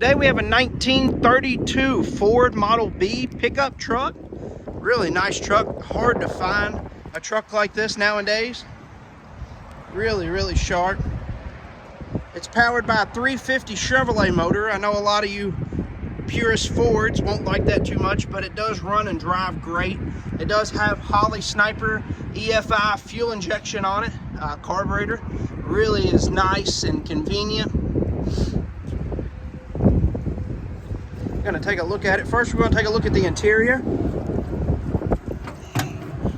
Today we have a 1932 Ford Model B pickup truck. Really nice truck. Hard to find a truck like this nowadays. Really sharp. It's powered by a 350 Chevrolet motor. I know a lot of you purist Fords won't like that too much, but it does run and drive great. It does have Holley Sniper EFI fuel injection on it, carburetor. Really is nice and convenient. Going to take a look at it. First, we're going to take a look at the interior.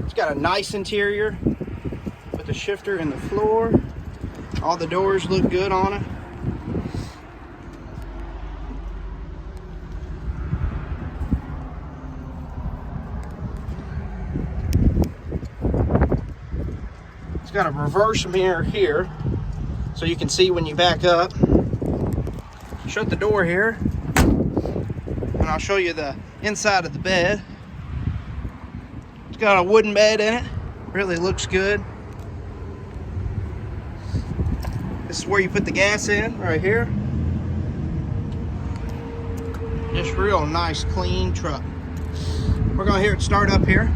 It's got a nice interior with the shifter in the floor. All the doors look good on it. It's got a reverse mirror here so you can see when you back up. Shut the door here. And I'll show you the inside of the bed. It's got a wooden bed in it. Really looks good. This is where you put the gas in, right here. Just real nice, clean truck. We're gonna hear it start up here.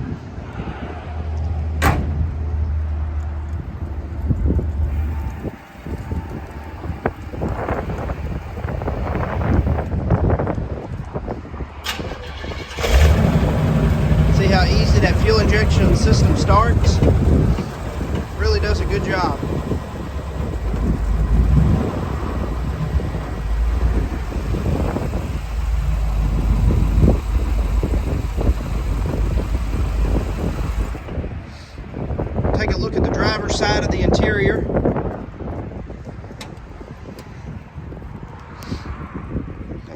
See how easy that fuel injection system starts? Really does a good job. Take a look at the driver's side of the interior.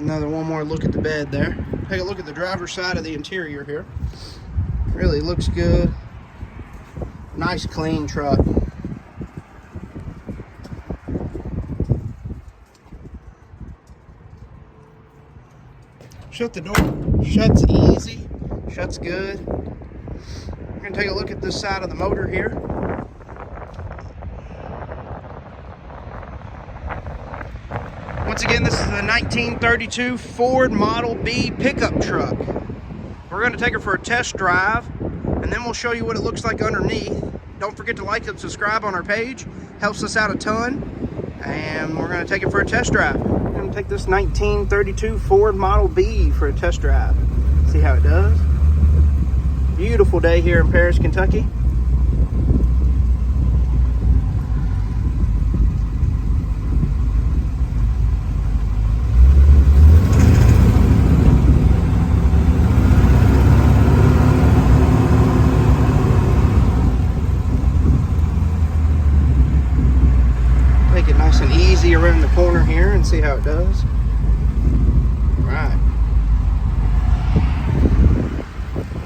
One more look at the bed there. Take a look at the driver's side of the interior here. Really looks good. Nice clean truck. Shut the door. Shuts easy. Shuts good. We're going to take a look at this side of the motor here. Once again, this is the 1932 Ford Model B pickup truck. We're going to take it for a test drive, and then we'll show you what it looks like underneath. Don't forget to like and subscribe on our page. Helps us out a ton. And we're going to take it for a test drive. We're going to take this 1932 Ford Model B for a test drive. See how it does. Beautiful day here in Paris, Kentucky. Make it nice and easy around the corner here and see how it does. All right.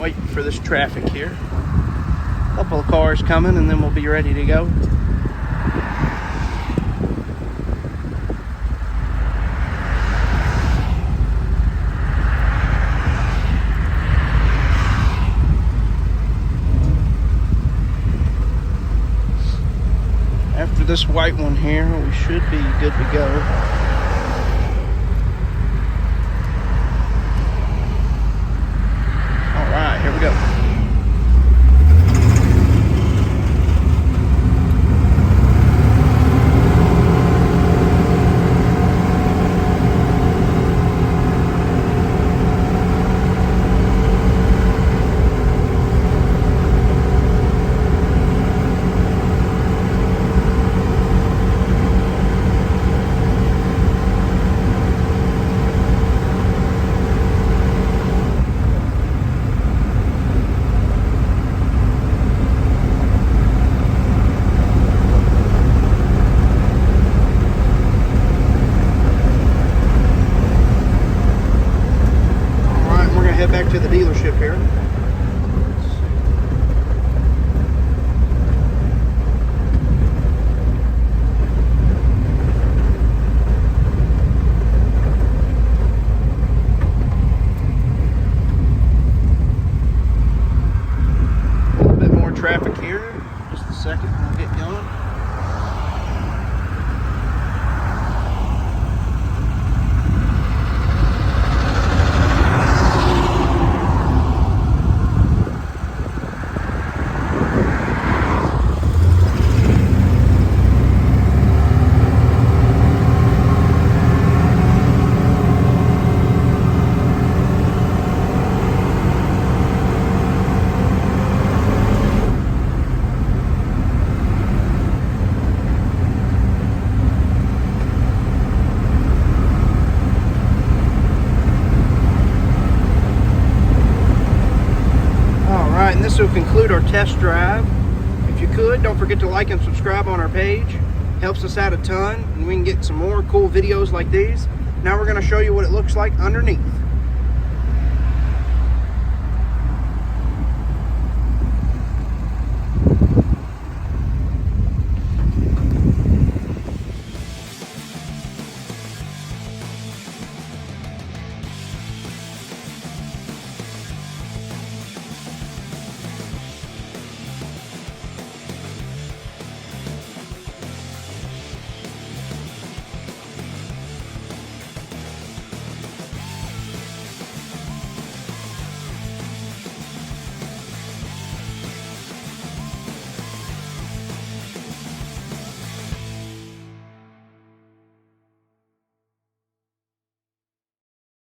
Waiting for this traffic here. A couple of cars coming and then we'll be ready to go. After this white one here, we should be good to go. Alright, here we go. Back to the dealership here. A little bit more traffic here. Just a second, we'll get going. our test drive. If you could, don't forget to like and subscribe on our page. Helps us out a ton, and we can get some more cool videos like these. Now we're going to show you what it looks like underneath.